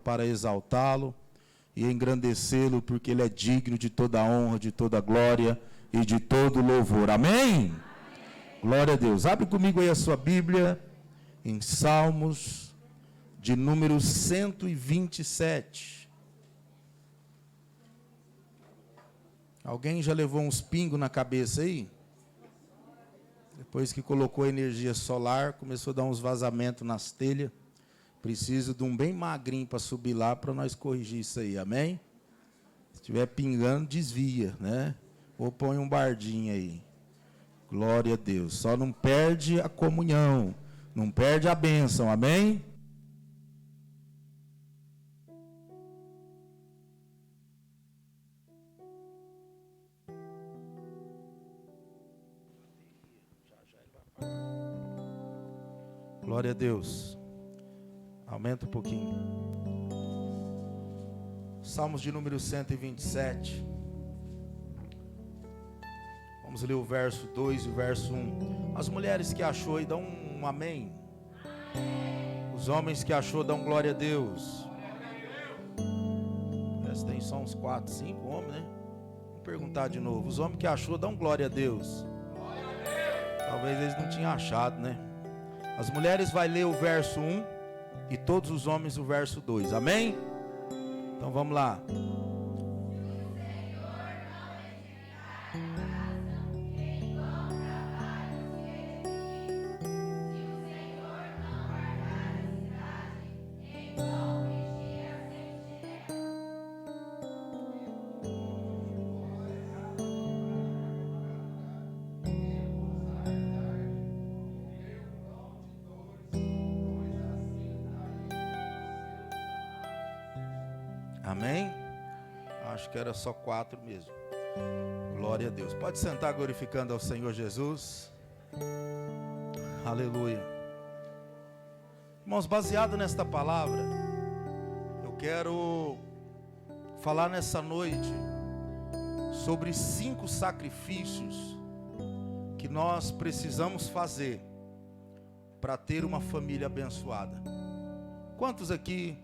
para exaltá-lo e engrandecê-lo, porque ele é digno de toda a honra, de toda a glória e de todo louvor. Amém? Amém? Glória a Deus. Abre comigo aí a sua Bíblia em Salmos de número 127. Alguém já levou uns pingos na cabeça aí? Depois que colocou energia solar, começou a dar uns vazamentos nas telhas. Preciso de um bem magrinho para subir lá, para nós corrigir isso aí, amém? Se estiver pingando, desvia, né? Ou põe um bardinho aí. Glória a Deus. Só não perde a comunhão, não perde a bênção, amém? Glória a Deus. Aumenta um pouquinho. Salmos de número 127. Vamos ler o verso 2 e o verso 1. As mulheres que achou aí, dão um amém. Os homens que achou, dão glória a Deus. Parece que tem só uns 4, 5 homens, né? Vamos perguntar de novo. Os homens que achou, dão glória a Deus. Talvez eles não tinham achado, né? As mulheres vai ler o verso 1. E todos os homens o verso 2, amém? Então vamos lá. Amém? Acho que era só 4 mesmo. Glória a Deus. Pode sentar glorificando ao Senhor Jesus. Aleluia. Irmãos, baseado nesta palavra, eu quero falar nessa noite sobre 5 sacrifícios que nós precisamos fazer para ter uma família abençoada. Quantos aqui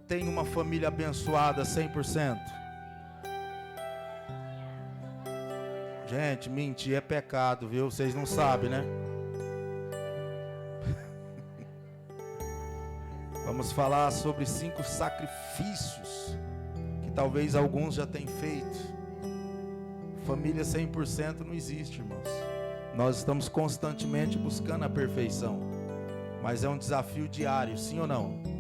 tem uma família abençoada 100%? Gente, mentir é pecado, viu? Vocês não sabem, né? Vamos falar sobre 5 sacrifícios que talvez alguns já tenham feito. Família 100% não existe, irmãos. Nós estamos constantemente buscando a perfeição, mas é um desafio diário, sim ou não?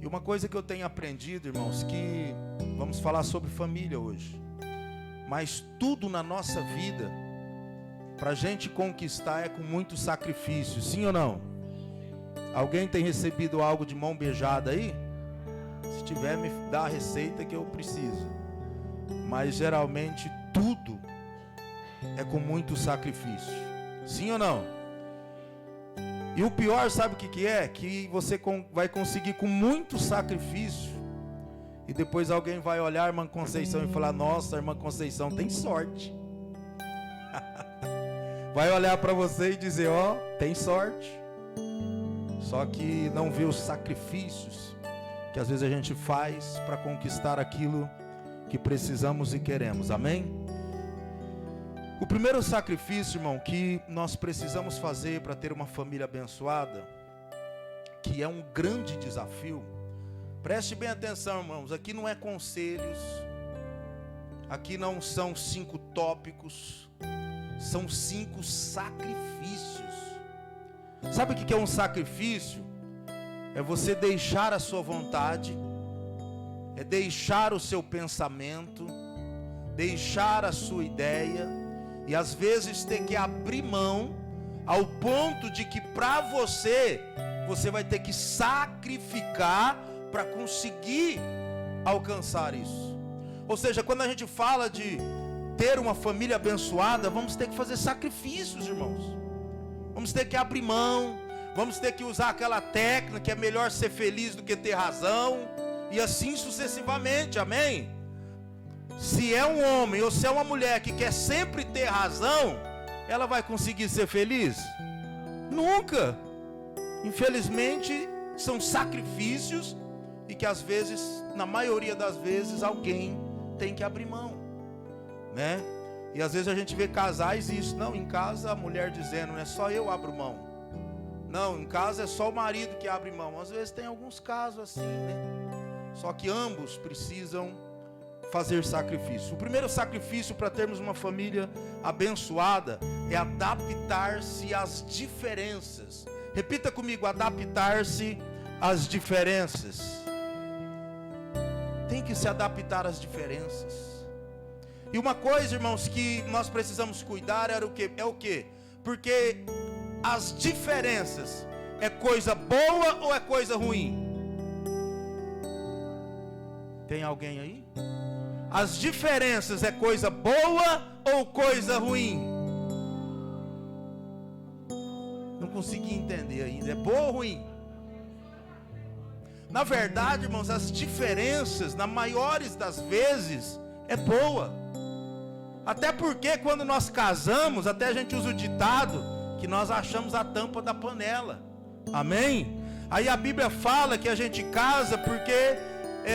E uma coisa que eu tenho aprendido, irmãos, que vamos falar sobre família hoje. Mas tudo na nossa vida, para a gente conquistar, é com muito sacrifício, sim ou não? Alguém tem recebido algo de mão beijada aí? Se tiver, me dá a receita que eu preciso. Mas geralmente tudo é com muito sacrifício, sim ou não? E o pior, sabe o que é? Que você vai conseguir com muito sacrifício. E depois alguém vai olhar a irmã Conceição e falar: nossa, a irmã Conceição tem sorte. Vai olhar para você e dizer: ó, tem sorte. Só que não vê os sacrifícios que às vezes a gente faz para conquistar aquilo que precisamos e queremos. Amém? O primeiro sacrifício, irmão, que nós precisamos fazer para ter uma família abençoada, que é um grande desafio, preste bem atenção, irmãos, aqui não é conselhos, aqui não são 5 tópicos, são 5 sacrifícios. Sabe o que é um sacrifício? É você deixar a sua vontade, é deixar o seu pensamento, deixar a sua ideia, e às vezes ter que abrir mão ao ponto de que para você vai ter que sacrificar para conseguir alcançar isso. Ou seja, quando a gente fala de ter uma família abençoada, vamos ter que fazer sacrifícios, irmãos. Vamos ter que abrir mão, vamos ter que usar aquela técnica que é melhor ser feliz do que ter razão, e assim sucessivamente, amém? Se é um homem ou se é uma mulher que quer sempre ter razão, ela vai conseguir ser feliz? Nunca. Infelizmente, são sacrifícios e que às vezes, na maioria das vezes, alguém tem que abrir mão, né? E às vezes a gente vê casais isso, não, em casa a mulher dizendo, é só eu abro mão. Não, em casa é só o marido que abre mão. Às vezes tem alguns casos assim, né? Só que ambos precisam fazer sacrifício. O primeiro sacrifício para termos uma família abençoada é adaptar-se às diferenças. Repita comigo, adaptar-se às diferenças. Tem que se adaptar às diferenças. E uma coisa, irmãos, que nós precisamos cuidar é o quê? Porque as diferenças é coisa boa ou é coisa ruim? Tem alguém aí? As diferenças é coisa boa ou coisa ruim? Não consegui entender ainda. É boa ou ruim? Na verdade, irmãos, as diferenças, na maiores das vezes, é boa. Até porque quando nós casamos, até a gente usa o ditado que nós achamos a tampa da panela. Amém? Aí a Bíblia fala que a gente casa porque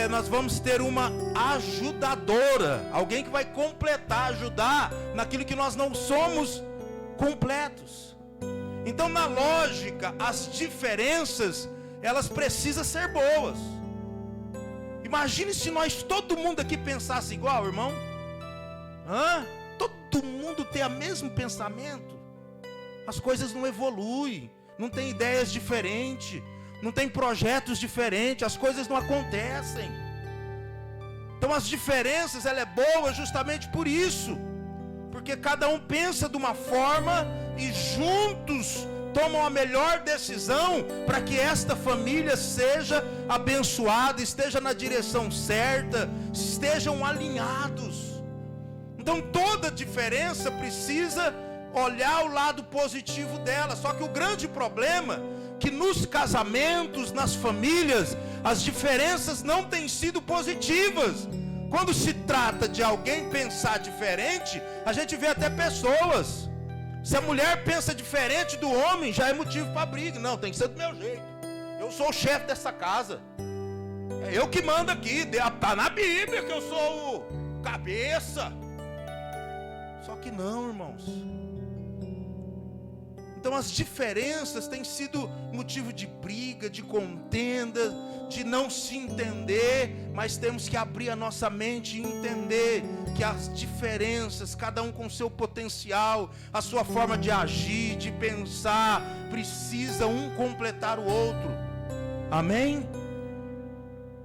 nós vamos ter uma ajudadora, alguém que vai completar, ajudar naquilo que nós não somos completos. Então, na lógica, as diferenças, elas precisam ser boas. Imagine se nós, todo mundo aqui pensasse igual, irmão. Todo mundo tem o mesmo pensamento. As coisas não evoluem, não tem ideias diferentes, não tem projetos diferentes, as coisas não acontecem. Então as diferenças, ela é boa justamente por isso, porque cada um pensa de uma forma e juntos tomam a melhor decisão para que esta família seja abençoada, esteja na direção certa, estejam alinhados. Então toda diferença precisa olhar o lado positivo dela. Só que o grande problema é que nos casamentos, nas famílias, as diferenças não têm sido positivas. Quando se trata de alguém pensar diferente, a gente vê até pessoas. Se a mulher pensa diferente do homem, já é motivo para briga. Não, tem que ser do meu jeito. Eu sou o chefe dessa casa. É eu que mando aqui. Está na Bíblia que eu sou o cabeça. Só que não, irmãos. Então as diferenças têm sido motivo de briga, de contenda, de não se entender, mas temos que abrir a nossa mente e entender que as diferenças, cada um com seu potencial, a sua forma de agir, de pensar, precisa um completar o outro. Amém?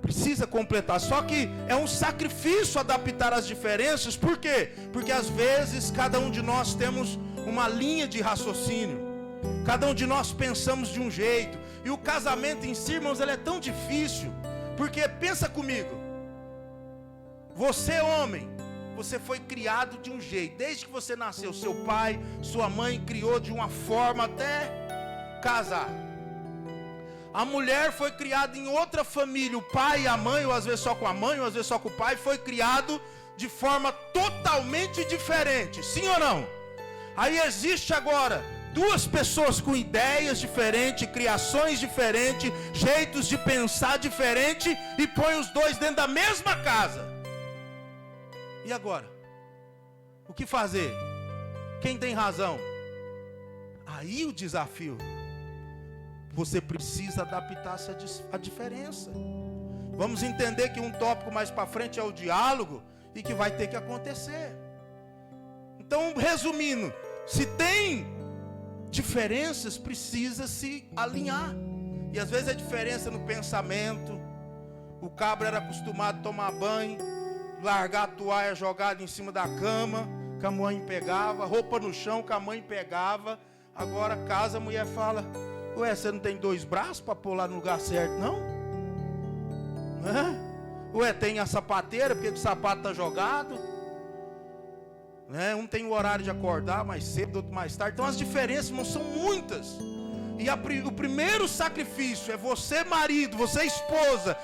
Precisa completar, só que é um sacrifício adaptar as diferenças. Por quê? Porque às vezes cada um de nós temos uma linha de raciocínio. Cada um de nós pensamos de um jeito. E o casamento em si, irmãos, ele é tão difícil. Porque pensa comigo. Você, homem, você foi criado de um jeito. Desde que você nasceu, seu pai, sua mãe criou de uma forma até casar. A mulher foi criada em outra família. O pai e a mãe, ou às vezes só com a mãe, ou às vezes só com o pai, foi criado de forma totalmente diferente. Sim ou não? Aí existe agora duas pessoas com ideias diferentes, criações diferentes, jeitos de pensar diferentes, e põe os dois dentro da mesma casa. E agora? O que fazer? Quem tem razão? Aí o desafio. Você precisa adaptar-se à diferença. Vamos entender que um tópico mais para frente é o diálogo, e que vai ter que acontecer. Então, resumindo, se tem diferenças, precisa se alinhar. E às vezes é diferença no pensamento. O cabra era acostumado a tomar banho, largar a toalha jogada em cima da cama, que a mãe pegava, roupa no chão que a mãe pegava. Agora casa, a mulher fala: ué, você não tem dois braços para pôr lá no lugar certo, não? Ué, tem a sapateira, porque o sapato está jogado. Um tem o horário de acordar mais cedo, outro mais tarde. Então as diferenças, irmãos, são muitas. E o primeiro sacrifício é você, marido, você, esposa,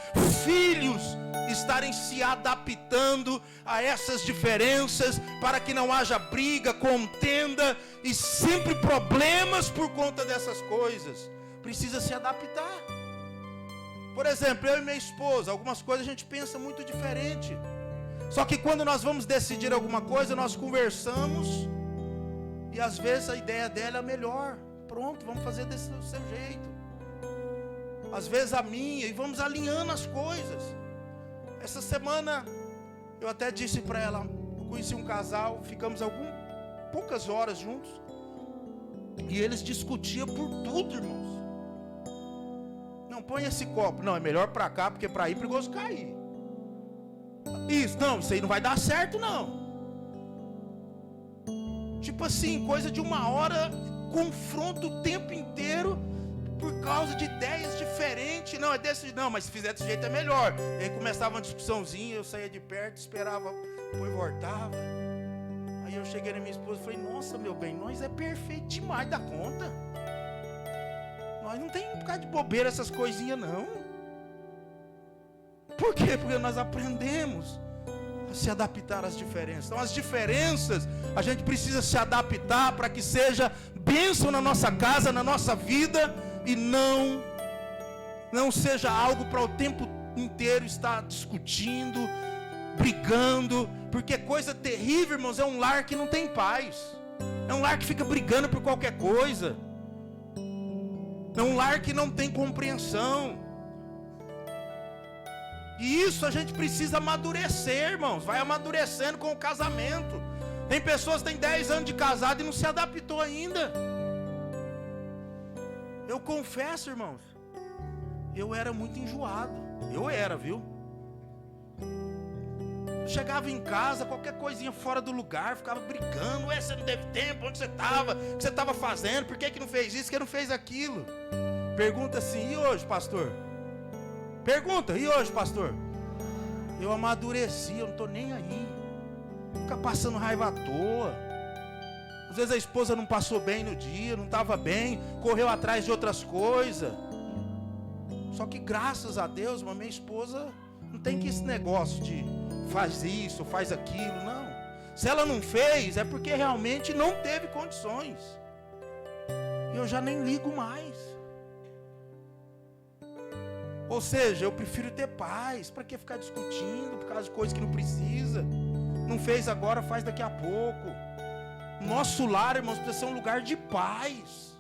filhos, estarem se adaptando a essas diferenças, para que não haja briga, contenda e sempre problemas por conta dessas coisas. Precisa se adaptar. Por exemplo, eu e minha esposa, algumas coisas a gente pensa muito diferente. Só que quando nós vamos decidir alguma coisa, nós conversamos e às vezes a ideia dela é melhor. Pronto, vamos fazer desse seu jeito. Às vezes a minha, e vamos alinhando as coisas. Essa semana eu até disse para ela, eu conheci um casal, ficamos poucas horas juntos e eles discutiam por tudo, irmãos. Não, põe esse copo. Não, é melhor para cá, porque para aí é perigoso cair. Isso aí não vai dar certo, não. Tipo assim, coisa de uma hora, confronto o tempo inteiro por causa de ideias diferentes. Não, é desse, não, mas se fizer desse jeito é melhor. E aí começava uma discussãozinha, eu saía de perto, esperava, depois voltava. Aí eu cheguei na minha esposa e falei, nossa, meu bem, nós é perfeito demais da conta. Nós não tem por causa de bobeira essas coisinhas, não. Por quê? Porque nós aprendemos a se adaptar às diferenças. Então as diferenças, a gente precisa se adaptar para que seja bênção na nossa casa, na nossa vida, e não seja algo para o tempo inteiro estar discutindo, brigando, porque coisa terrível, irmãos, é um lar que não tem paz. É um lar que fica brigando por qualquer coisa. É um lar que não tem compreensão. E isso a gente precisa amadurecer, irmãos. Vai amadurecendo com o casamento. Tem pessoas que têm 10 anos de casado e não se adaptou ainda. Eu confesso, irmãos, eu era muito enjoado. Eu era, viu? Chegava em casa, qualquer coisinha fora do lugar, ficava brigando. Ué, você não teve tempo, onde você estava? O que você estava fazendo? Por que não fez isso? Por que não fez aquilo? Pergunta assim, e hoje, pastor? Pergunta, e hoje, pastor? Eu amadureci, eu não estou nem aí. Fica passando raiva à toa. Às vezes a esposa não passou bem no dia, não estava bem, correu atrás de outras coisas. Só que graças a Deus, minha esposa não tem que esse negócio de faz isso, faz aquilo, não. Se ela não fez, é porque realmente não teve condições. E eu já nem ligo mais. Ou seja, eu prefiro ter paz. Para que ficar discutindo por causa de coisas que não precisa? Não fez agora, faz daqui a pouco. Nosso lar, irmãos, precisa ser um lugar de paz.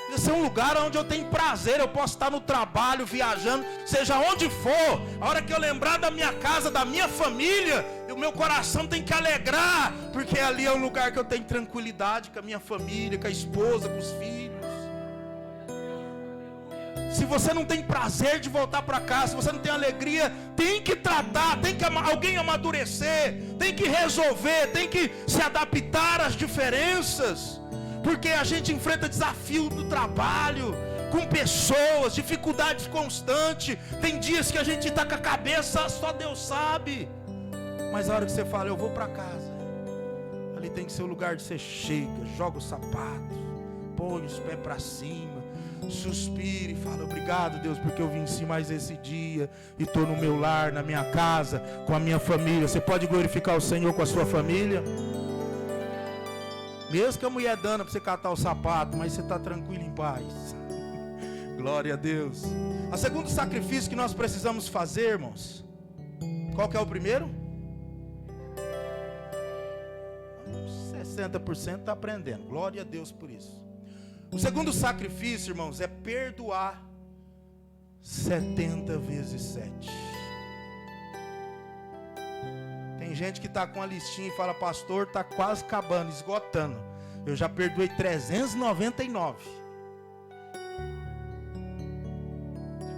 Precisa ser um lugar onde eu tenho prazer. Eu posso estar no trabalho, viajando, seja onde for. A hora que eu lembrar da minha casa, da minha família, o meu coração tem que alegrar, porque ali é um lugar que eu tenho tranquilidade com a minha família, com a esposa, com os filhos. Se você não tem prazer de voltar para casa, se você não tem alegria, tem que tratar, tem que alguém amadurecer, tem que resolver, tem que se adaptar às diferenças, porque a gente enfrenta desafio do trabalho, com pessoas, dificuldades constantes. Tem dias que a gente está com a cabeça, só Deus sabe, mas a hora que você fala, eu vou para casa, ali tem que ser o lugar de você chega, joga os sapatos, põe os pés para cima, suspire e fala, obrigado Deus, porque eu venci mais esse dia e estou no meu lar, na minha casa, com a minha família. Você pode glorificar o Senhor com a sua família? Mesmo que a mulher dando para você catar o sapato, mas você está tranquilo, em paz. Glória a Deus. O segundo sacrifício que nós precisamos fazer, irmãos, qual que é o primeiro? 60% está aprendendo, glória a Deus por isso. O segundo sacrifício, irmãos, é perdoar 70 vezes 7. Tem gente que está com a listinha e fala, pastor, está quase acabando, esgotando. Eu já perdoei 399.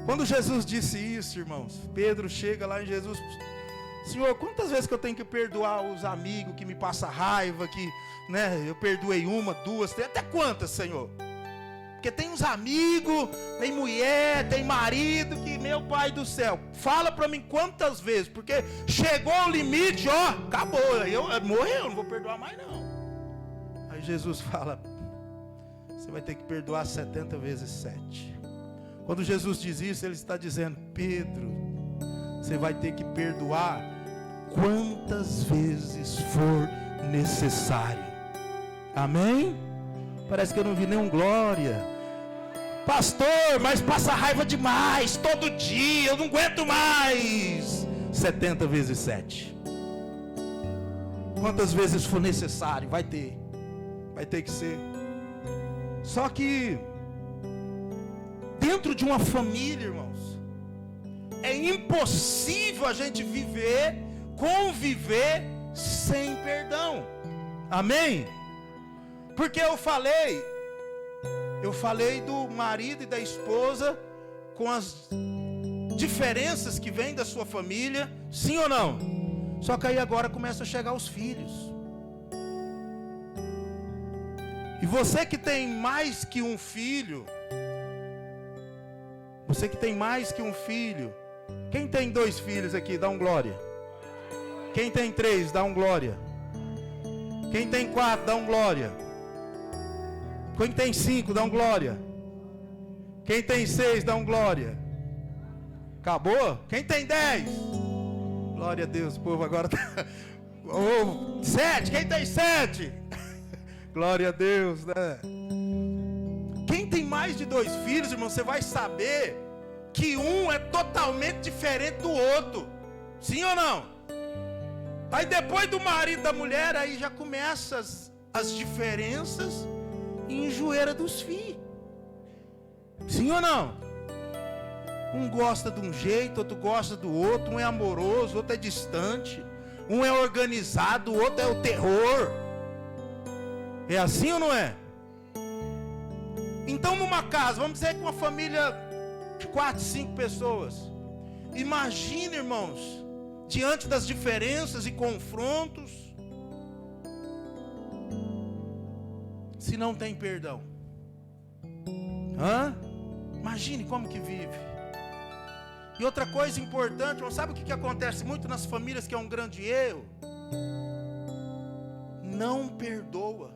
Quando Jesus disse isso, irmãos, Pedro chega lá em Jesus, Senhor, quantas vezes que eu tenho que perdoar os amigos que me passam raiva, que, eu perdoei 1, 2, até quantas, Senhor? Porque tem uns amigos, tem mulher, tem marido, que meu Pai do céu, fala para mim quantas vezes, porque chegou ao limite, acabou, morreu, não vou perdoar mais não. Aí Jesus fala, você vai ter que perdoar 70 vezes 7. Quando Jesus diz isso, ele está dizendo, Pedro, você vai ter que perdoar quantas vezes for necessário. Amém? Parece que eu não vi nenhum glória. Pastor, mas passa raiva demais, todo dia, eu não aguento mais. 70 vezes 7. Quantas vezes for necessário, vai ter que ser. Só que dentro de uma família, irmãos, é impossível a gente conviver sem perdão. Amém? Porque eu falei do marido e da esposa com as diferenças que vêm da sua família, sim ou não? Só que aí agora começa a chegar os filhos. E você que tem mais que um filho, quem tem 2 filhos aqui, dá um glória. Quem tem 3, dá um glória. Quem tem 4, dá um glória. Quem tem 5, dá um glória. Quem tem 6, dá um glória. Acabou? Quem tem 10? Glória a Deus, o povo agora tá... 7, quem tem 7? Glória a Deus, né? Quem tem mais de 2 filhos, irmão, você vai saber que um é totalmente diferente do outro. Sim ou não? Aí depois do marido e da mulher, aí já começam as diferenças e enjoeira dos filhos. Sim ou não? Um gosta de um jeito, outro gosta do outro. Um é amoroso, outro é distante. Um é organizado, o outro é o terror. É assim ou não é? Então numa casa, vamos dizer que uma família de 4, 5 pessoas. Imagine, irmãos, diante das diferenças e confrontos, se não tem perdão. Imagine como que vive. E outra coisa importante, irmão, sabe o que acontece muito nas famílias, que é um grande erro? Não perdoa.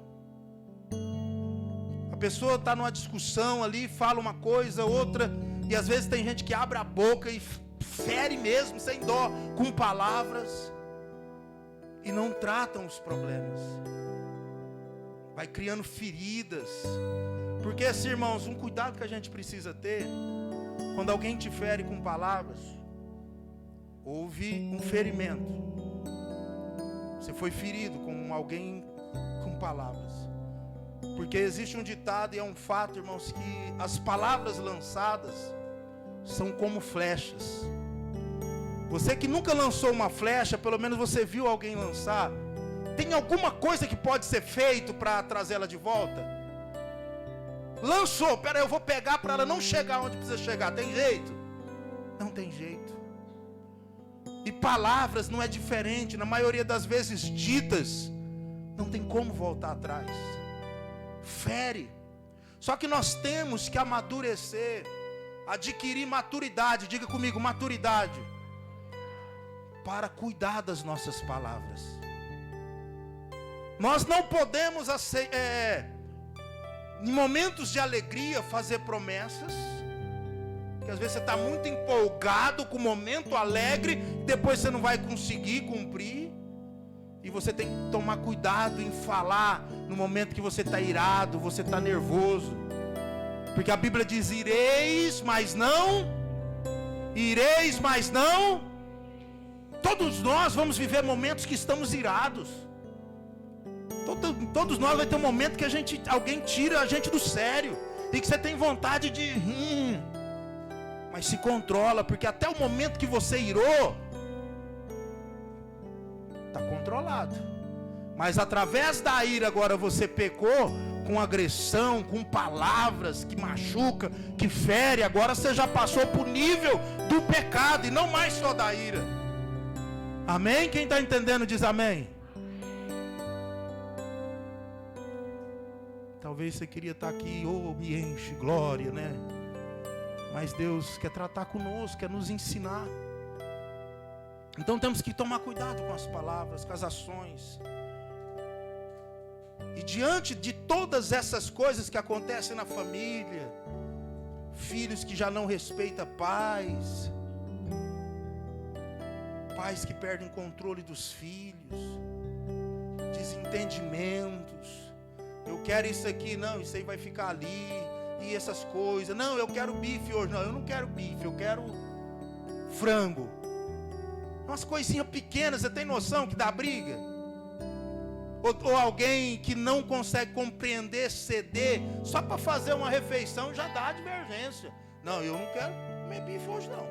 A pessoa está numa discussão ali, fala uma coisa, outra, e às vezes tem gente que abre a boca e fere mesmo, sem dó, com palavras, e não tratam os problemas. Vai criando feridas. Porque assim, irmãos, um cuidado que a gente precisa ter, quando alguém te fere com palavras, houve um ferimento. Você foi ferido com alguém com palavras. Porque existe um ditado e é um fato, irmãos, que as palavras lançadas são como flechas. Você que nunca lançou uma flecha, pelo menos você viu alguém lançar. Tem alguma coisa que pode ser feito para trazê-la de volta? Lançou, peraí, eu vou pegar para ela não chegar onde precisa chegar. Tem jeito? Não tem jeito. E palavras não é diferente. Na maioria das vezes ditas, não tem como voltar atrás. Fere. Só que nós temos que amadurecer, adquirir maturidade. Diga comigo, maturidade, para cuidar das nossas palavras. Nós não podemos em momentos de alegria fazer promessas, que às vezes você está muito empolgado com o momento alegre, depois você não vai conseguir cumprir. E você tem que tomar cuidado em falar no momento que você está irado, você está nervoso. Porque a Bíblia diz: ireis, mas não. Todos nós vamos viver momentos que estamos irados. Todos nós vai ter um momento que alguém tira a gente do sério, e que você tem vontade de rir. Mas se controla, porque até o momento que você irou, está controlado. Mas através da ira agora você pecou com agressão, com palavras que machuca, que fere. Agora você já passou para o nível do pecado e não mais só da ira. Amém? Quem está entendendo diz amém. Talvez você queria estar aqui, me enche, glória, né? Mas Deus quer tratar conosco, quer nos ensinar. Então temos que tomar cuidado com as palavras, com as ações. E diante de todas essas coisas que acontecem na família, filhos que já não respeitam pais, pais que perdem o controle dos filhos, desentendimentos, eu quero isso aqui, não, isso aí vai ficar ali, e essas coisas. Não, eu quero bife hoje. Não, eu não quero bife, eu quero frango. Umas coisinhas pequenas, você tem noção que dá briga? Ou alguém que não consegue compreender, ceder, só para fazer uma refeição já dá divergência. Não, eu não quero comer bife hoje não.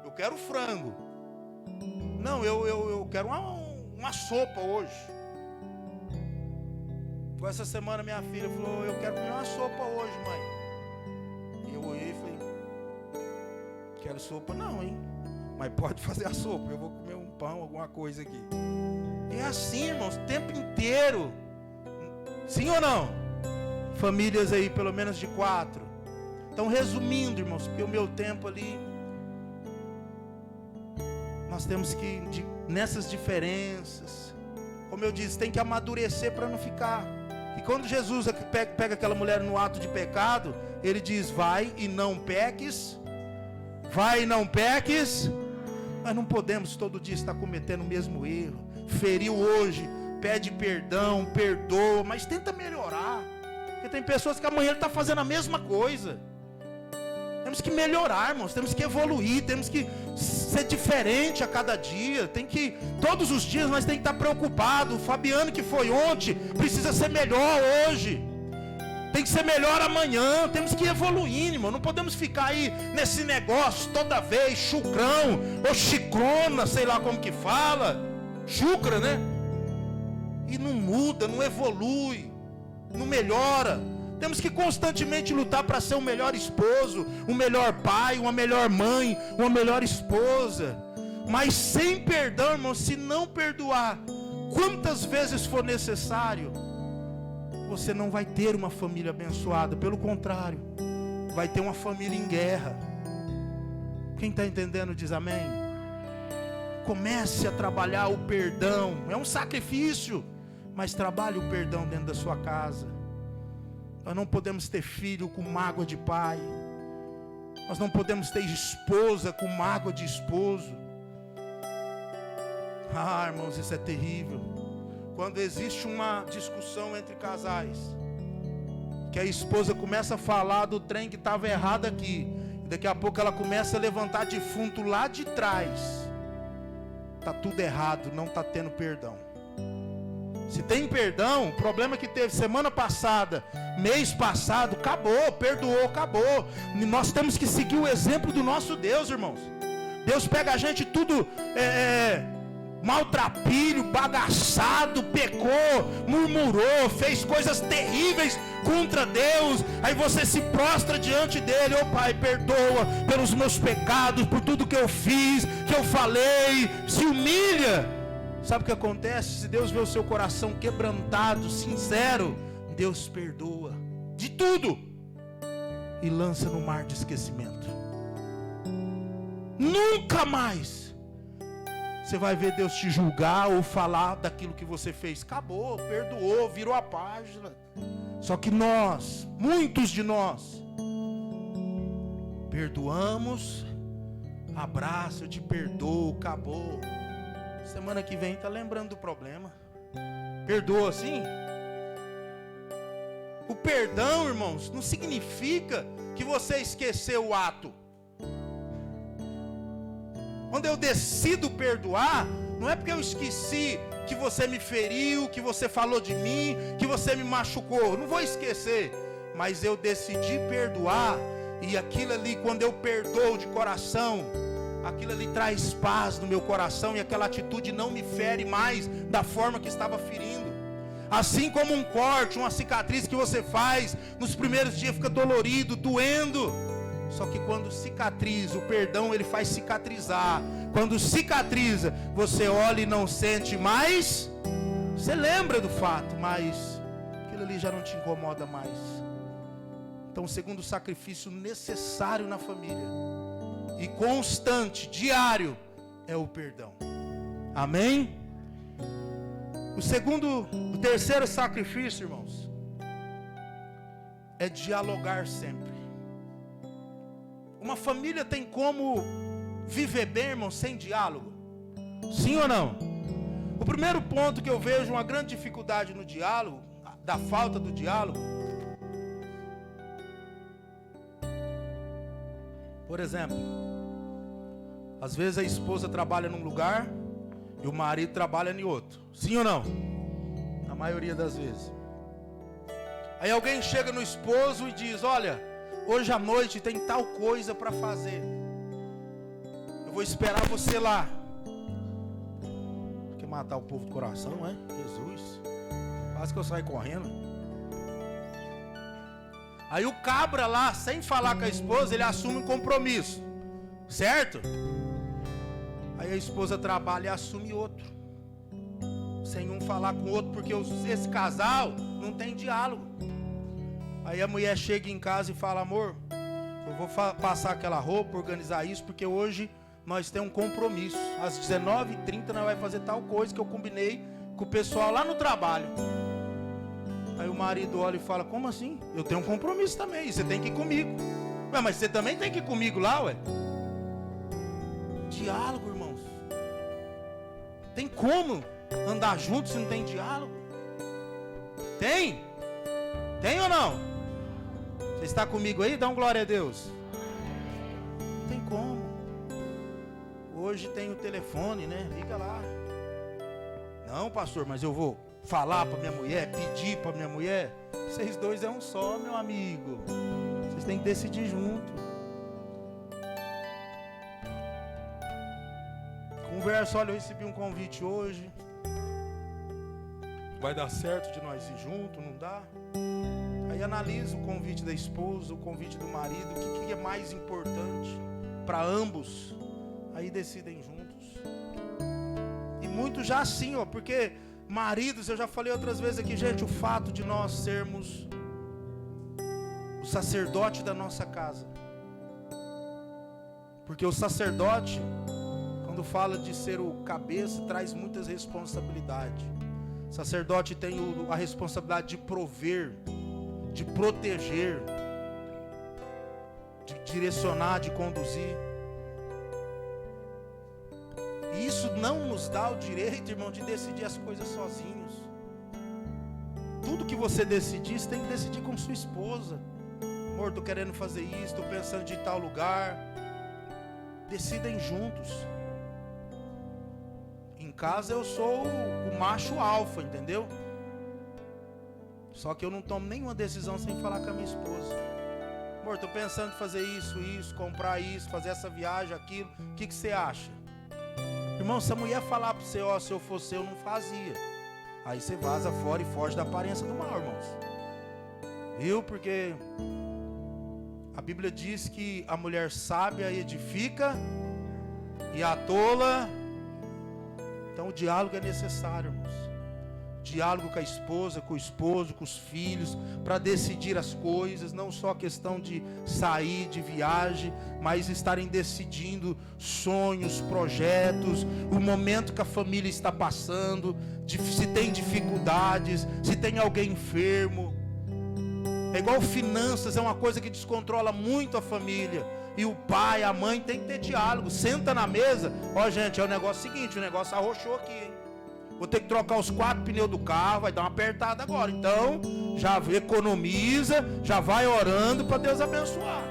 Eu quero frango. Não, eu quero uma sopa hoje. Essa semana minha filha falou, eu quero comer uma sopa hoje, mãe. E eu olhei e falei, quero sopa não, hein? Mas pode fazer a sopa, eu vou comer um pão, alguma coisa aqui. E é assim, irmãos, o tempo inteiro. Sim ou não? Famílias aí, pelo menos de 4. Então, resumindo, irmãos, porque o meu tempo ali, nós temos que, nessas diferenças, como eu disse, tem que amadurecer para não ficar. E quando Jesus pega aquela mulher no ato de pecado, ele diz, vai e não peques. Vai e não peques. Nós não podemos todo dia estar cometendo o mesmo erro. Feriu hoje, pede perdão, perdoa, mas tenta melhorar. Porque tem pessoas que amanhã ele está fazendo a mesma coisa. Temos que melhorar, irmãos, temos que evoluir, temos que ser diferente a cada dia. Todos os dias nós temos que estar preocupados. O Fabiano que foi ontem precisa ser melhor hoje. Tem que ser melhor amanhã. Temos que evoluir, irmão. Não podemos ficar aí nesse negócio toda vez, chucrão ou chicrona, sei lá como que fala. Chucra, né? E não muda, não evolui, não melhora. Temos que constantemente lutar para ser o melhor esposo, o melhor pai, uma melhor mãe, uma melhor esposa. Mas sem perdão, irmão, se não perdoar, quantas vezes for necessário, você não vai ter uma família abençoada. Pelo contrário, vai ter uma família em guerra. Quem está entendendo diz amém. Comece a trabalhar o perdão. É um sacrifício, mas trabalhe o perdão dentro da sua casa. Nós não podemos ter filho com mágoa de pai. Nós não podemos ter esposa com mágoa de esposo. Ah, irmãos, isso é terrível. Quando existe uma discussão entre casais, que a esposa começa a falar do trem que estava errado aqui, e daqui a pouco ela começa a levantar defunto lá de trás. Está tudo errado, não está tendo perdão. Se tem perdão, o problema que teve semana passada, mês passado, acabou, perdoou, acabou. E nós temos que seguir o exemplo do nosso Deus, irmãos. Deus pega a gente tudo maltrapilho, bagaçado, pecou, murmurou, fez coisas terríveis contra Deus. Aí você se prostra diante dele, ô Pai, perdoa pelos meus pecados, por tudo que eu fiz, que eu falei, se humilha. Sabe o que acontece? Se Deus vê o seu coração quebrantado, sincero, Deus perdoa de tudo e lança no mar de esquecimento. Nunca mais você vai ver Deus te julgar ou falar daquilo que você fez. Acabou, perdoou, virou a página. Só que nós, muitos de nós, perdoamos, abraço, eu te perdoo, acabou. Semana que vem está lembrando do problema. Perdoa sim? O perdão, irmãos, não significa que você esqueceu o ato. Quando eu decido perdoar, não é porque eu esqueci que você me feriu, que você falou de mim, que você me machucou. Não vou esquecer, mas eu decidi perdoar. E aquilo ali, quando eu perdoo de coração, aquilo ali traz paz no meu coração, e aquela atitude não me fere mais da forma que estava ferindo. Assim como um corte, uma cicatriz que você faz, nos primeiros dias fica dolorido, doendo. Só que quando cicatriza, o perdão ele faz cicatrizar. Quando cicatriza, você olha e não sente mais. Você lembra do fato, mas aquilo ali já não te incomoda mais. Então, o segundo sacrifício necessário na família e constante, diário, é o perdão. Amém? O terceiro sacrifício, irmãos, é dialogar sempre. Uma família tem como viver bem, irmão, sem diálogo? Sim ou não? O primeiro ponto que eu vejo uma grande dificuldade no diálogo, da falta do diálogo, Por exemplo, às vezes a esposa trabalha num lugar e o marido trabalha em outro. Sim ou não? Na maioria das vezes. Aí alguém chega no esposo e diz: olha, hoje à noite tem tal coisa para fazer. Eu vou esperar você lá. Quer matar o povo do coração, é? Jesus. Quase que eu saio correndo. Aí o cabra lá, sem falar com a esposa, ele assume um compromisso. Certo? Aí a esposa trabalha e assume outro. Sem um falar com o outro, porque esse casal não tem diálogo. Aí a mulher chega em casa e fala: amor, eu vou passar aquela roupa, organizar isso, porque hoje nós temos um compromisso. Às 19h30 nós vamos fazer tal coisa que eu combinei com o pessoal lá no trabalho. Aí o marido olha e fala: como assim? Eu tenho um compromisso também, você tem que ir comigo. Ué, mas você também tem que ir comigo lá, ué? Diálogo, irmãos. Tem como andar junto se não tem diálogo? Tem? Tem ou não? Você está comigo aí? Dá um glória a Deus. Não tem como. Hoje tem o telefone, né? Liga lá. Não, pastor, mas eu vou falar para minha mulher, pedir para minha mulher. Vocês dois é um só, meu amigo. Vocês têm que decidir junto. Conversa, olha, eu recebi um convite hoje. Vai dar certo de nós ir junto, não dá? Aí analisa o convite da esposa, o convite do marido, o que é mais importante para ambos. Aí decidem juntos. E muito já assim, ó, porque maridos, eu já falei outras vezes aqui, gente, o fato de nós sermos o sacerdote da nossa casa. Porque o sacerdote, quando fala de ser o cabeça, traz muitas responsabilidades. O sacerdote tem a responsabilidade de prover, de proteger, de direcionar, de conduzir. E isso não nos dá o direito, irmão, de decidir as coisas sozinhos. Tudo que você decidir, você tem que decidir com sua esposa. Amor, estou querendo fazer isso, estou pensando de ir tal lugar. Decidem juntos. Em casa eu sou o macho alfa, entendeu? Só que eu não tomo nenhuma decisão sem falar com a minha esposa. Amor, estou pensando em fazer isso, comprar isso, fazer essa viagem, aquilo. O que você acha? Irmão, se a mulher falar para você: ó, se eu fosse eu não fazia. Aí você vaza fora e foge da aparência do mal, irmãos. Viu? Porque a Bíblia diz que a mulher sábia edifica e a tola. Então o diálogo é necessário, irmãos. Diálogo com a esposa, com o esposo, com os filhos, para decidir as coisas, não só a questão de sair de viagem, mas estarem decidindo sonhos, projetos, o momento que a família está passando, se tem dificuldades, se tem alguém enfermo. É igual finanças, é uma coisa que descontrola muito a família. E o pai, a mãe tem que ter diálogo. Senta na mesa. Ó, gente, é o negócio seguinte, o negócio arrochou aqui, hein? Vou ter que trocar os 4 pneus do carro, vai dar uma apertada agora. Então, já economiza, já vai orando para Deus abençoar.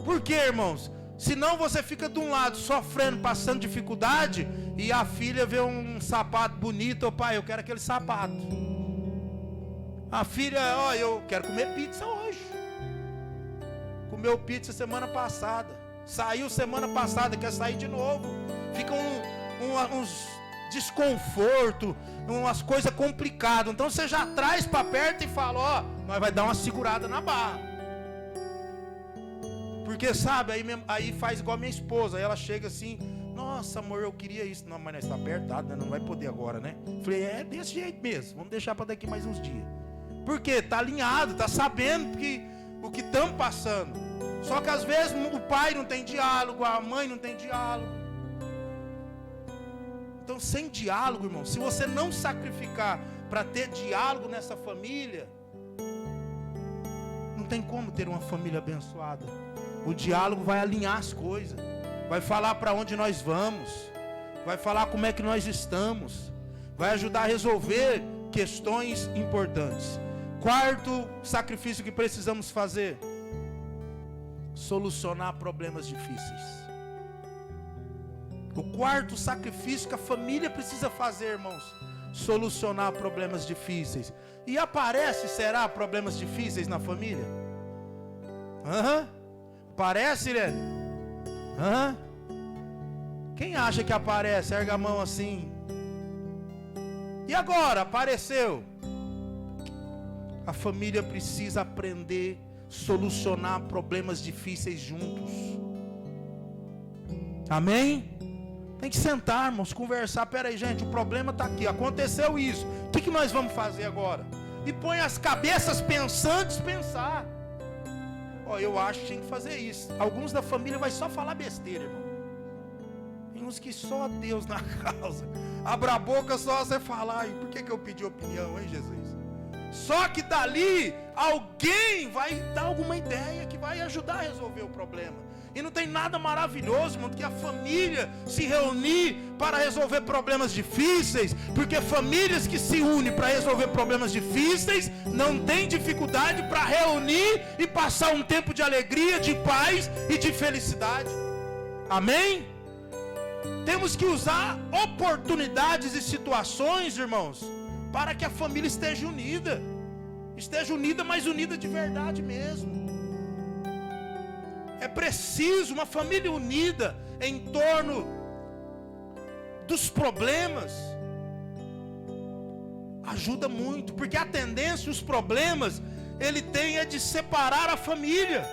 Por quê, irmãos? Senão você fica de um lado sofrendo, passando dificuldade, e a filha vê um sapato bonito: ô pai, eu quero aquele sapato. A filha: ó, eu quero comer pizza hoje. Comeu pizza semana passada, saiu semana passada, quer sair de novo. Fica uns desconforto, umas coisas complicadas. Então você já traz para perto e fala: ó, nós vai dar uma segurada na barra. Porque sabe, aí faz igual a minha esposa. Aí ela chega assim: nossa amor, eu queria isso. Não, mas nós está apertado, né? Não vai poder agora, né? Falei: é desse jeito mesmo, vamos deixar para daqui mais uns dias. Porque está alinhado, está sabendo o que estamos passando. Só que às vezes o pai não tem diálogo, a mãe não tem diálogo. Então, sem diálogo, irmão, se você não sacrificar para ter diálogo nessa família, não tem como ter uma família abençoada. O diálogo vai alinhar as coisas, vai falar para onde nós vamos, vai falar como é que nós estamos, vai ajudar a resolver questões importantes. Quarto sacrifício que precisamos fazer: solucionar problemas difíceis. O quarto sacrifício que a família precisa fazer, irmãos, solucionar problemas difíceis. E aparece, será, problemas difíceis na família? Aparece, Irene? Quem acha que aparece? Erga a mão assim. E agora? Apareceu. A família precisa aprender a solucionar problemas difíceis juntos. Amém? Tem que sentar, irmãos, conversar. Pera aí, gente, o problema está aqui, aconteceu isso. O que nós vamos fazer agora? E põe as cabeças pensantes pensar. Eu acho que tinha que fazer isso. Alguns da família vai só falar besteira, irmão. Tem uns que só Deus na causa. Abra a boca só você falar. E por que eu pedi opinião, hein, Jesus? Só que dali alguém vai dar alguma ideia que vai ajudar a resolver o problema. E não tem nada maravilhoso, irmão, do que a família se reunir para resolver problemas difíceis. Porque famílias que se unem para resolver problemas difíceis não tem dificuldade para reunir e passar um tempo de alegria, de paz e de felicidade. Amém? Temos que usar oportunidades e situações, irmãos, para que a família esteja unida. Esteja unida, mas unida de verdade mesmo. É preciso uma família unida em torno dos problemas. Ajuda muito, porque a tendência, os problemas, ele tem é de separar a família.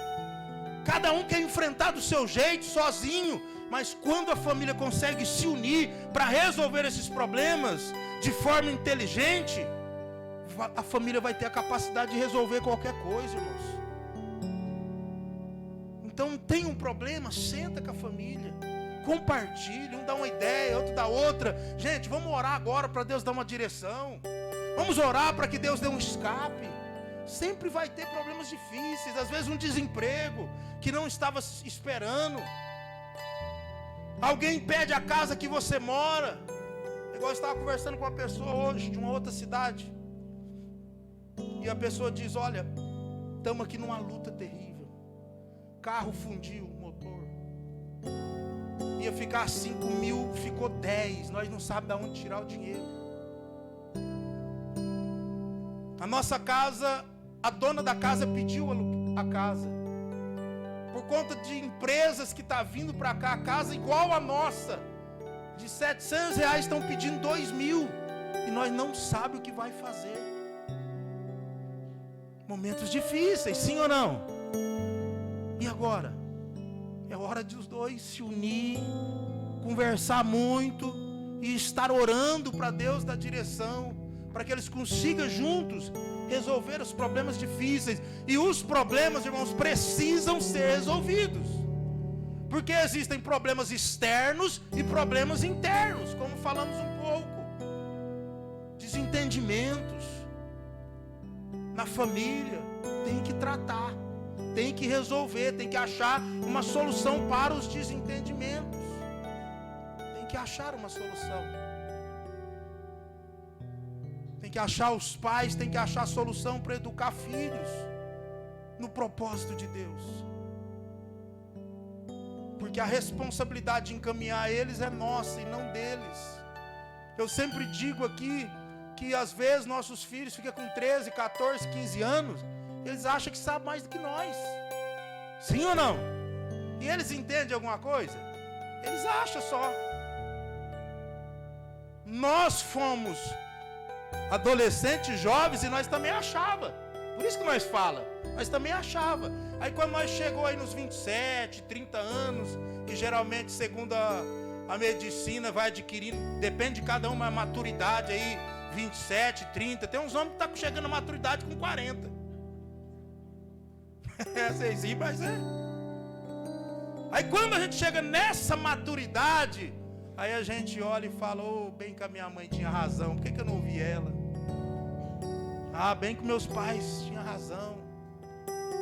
Cada um quer enfrentar do seu jeito, sozinho. Mas quando a família consegue se unir para resolver esses problemas de forma inteligente, a família vai ter a capacidade de resolver qualquer coisa, irmãos. Então tem um problema, senta com a família, compartilha, um dá uma ideia, outro dá outra. Gente, vamos orar agora para Deus dar uma direção. Vamos orar para que Deus dê um escape. Sempre vai ter problemas difíceis, às vezes um desemprego que não estava esperando. Alguém pede a casa que você mora. Igual eu estava conversando com uma pessoa hoje, de uma outra cidade. E a pessoa diz, olha, estamos aqui numa luta terrível. Carro fundiu o motor. Ia ficar 5 mil, ficou 10. Nós não sabemos de onde tirar o dinheiro. A nossa casa, a dona da casa pediu a casa. Por conta de empresas que estão vindo para cá, a casa igual a nossa, de R$700 estão pedindo 2.000. E nós não sabemos o que vai fazer. Momentos difíceis, sim ou não? E agora? É hora de os dois se unir, conversar muito e estar orando para Deus dar direção, para que eles consigam juntos resolver os problemas difíceis. E os problemas, irmãos, precisam ser resolvidos, porque existem problemas externos e problemas internos, como falamos um pouco. Desentendimentos na família tem que tratar, tem que resolver, tem que achar uma solução para os desentendimentos. Tem que achar uma solução. Tem que achar os pais, tem que achar solução para educar filhos no propósito de Deus. Porque a responsabilidade de encaminhar eles é nossa e não deles. Eu sempre digo aqui que às vezes nossos filhos ficam com 13, 14, 15 anos, eles acham que sabem mais do que nós. Sim ou não? E eles entendem alguma coisa? Eles acham só. Nós fomos adolescentes, jovens, e nós também achava. Por isso que nós fala. Nós também achava. Aí quando nós chegou aí nos 27, 30 anos, que geralmente, segundo a medicina, vai adquirindo, depende de cada um, a maturidade aí, 27, 30. Tem uns homens que estão chegando à maturidade com 40. Vocês riem, mas é. Aí quando a gente chega nessa maturidade, aí a gente olha e fala, bem que a minha mãe tinha razão, por que eu não ouvi ela? Bem que meus pais tinham razão.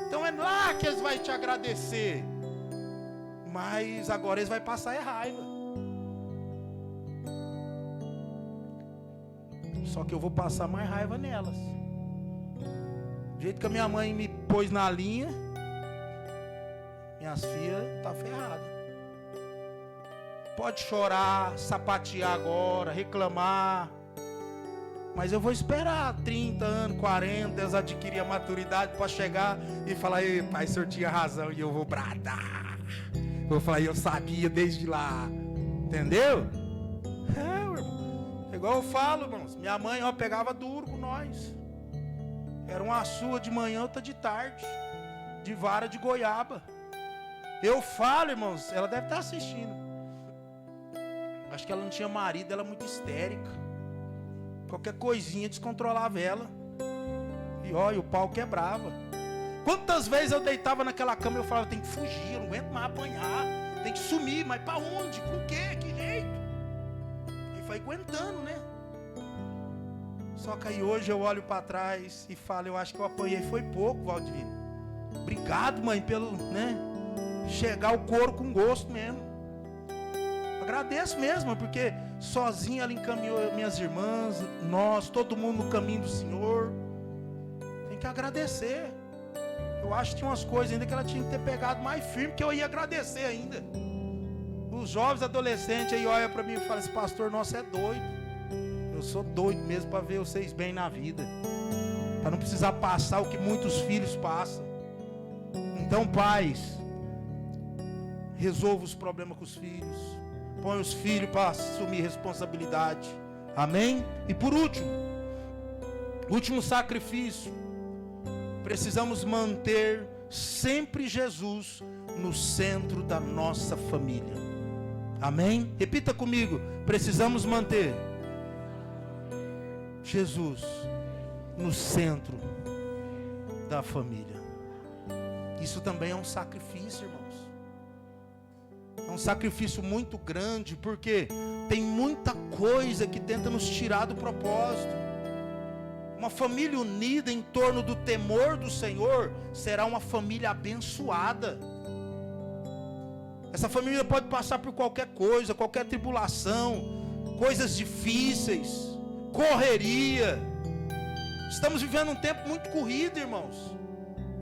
Então é lá que eles vão te agradecer. Mas agora eles vão passar raiva. Só que eu vou passar mais raiva nelas. Do jeito que a minha mãe me pôs na linha, minhas filhas tá ferrada. Pode chorar, sapatear agora, reclamar, mas eu vou esperar 30 anos, 40, eles adquirirem a maturidade para chegar e falar: ei, pai, o senhor tinha razão, e eu vou bradar. Vou falar: eu sabia desde lá. Entendeu? Meu irmão. Igual eu falo, irmãos, minha mãe, ó, pegava duro com nós. Era uma sua de manhã, outra de tarde, de vara de goiaba. Eu falo, irmãos, ela deve estar assistindo. Acho que ela não tinha marido, ela é muito histérica. Qualquer coisinha descontrolava ela. E olha, o pau quebrava. Quantas vezes eu deitava naquela cama e eu falava: tem que fugir, eu não aguento mais apanhar. Tem que sumir, mas para onde? Com o quê? Que jeito? E foi aguentando, né? Só que aí hoje eu olho para trás e falo: eu acho que eu apanhei foi pouco, Valdivino. Obrigado, mãe, pelo, né? Chegar o couro com gosto mesmo. Agradeço mesmo, porque sozinha ela encaminhou minhas irmãs, nós, todo mundo no caminho do Senhor. Tem que agradecer. Eu acho que tinha umas coisas ainda que ela tinha que ter pegado mais firme, que eu ia agradecer ainda. Os jovens adolescentes aí olham para mim e falam: esse pastor nosso é doido. Eu sou doido mesmo para ver vocês bem na vida, para não precisar passar o que muitos filhos passam. Então, pais, resolva os problemas com os filhos. Põe os filhos para assumir responsabilidade. Amém? E por último sacrifício. Precisamos manter sempre Jesus no centro da nossa família. Amém? Repita comigo. Precisamos manter Jesus no centro da família. Isso também é um sacrifício, irmãos. É um sacrifício muito grande, porque tem muita coisa que tenta nos tirar do propósito. Uma família unida em torno do temor do Senhor será uma família abençoada. Essa família pode passar por qualquer coisa, qualquer tribulação, coisas difíceis, correria. Estamos vivendo um tempo muito corrido, irmãos,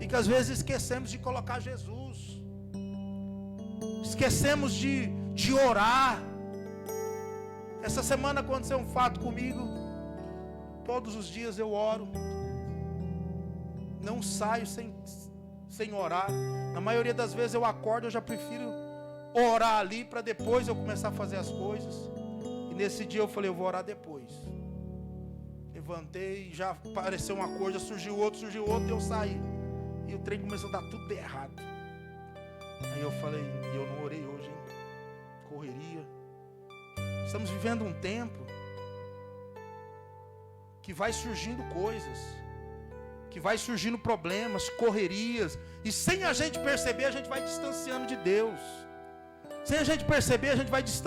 e que às vezes esquecemos de colocar Jesus. Esquecemos de orar. Essa semana aconteceu um fato comigo. Todos os dias eu oro. Não saio sem orar. Na maioria das vezes eu acordo, eu já prefiro orar ali para depois eu começar a fazer as coisas. E nesse dia eu falei: eu vou orar depois. Levantei, já apareceu uma coisa, surgiu outro, e eu saí. E o trem começou a dar tudo errado. Aí eu falei: eu não orei hoje, hein? Correria. Estamos vivendo um tempo que vai surgindo coisas, que vai surgindo problemas, correrias, e sem a gente perceber, a gente vai distanciando de Deus. Sem a gente perceber, a gente vai distanciando.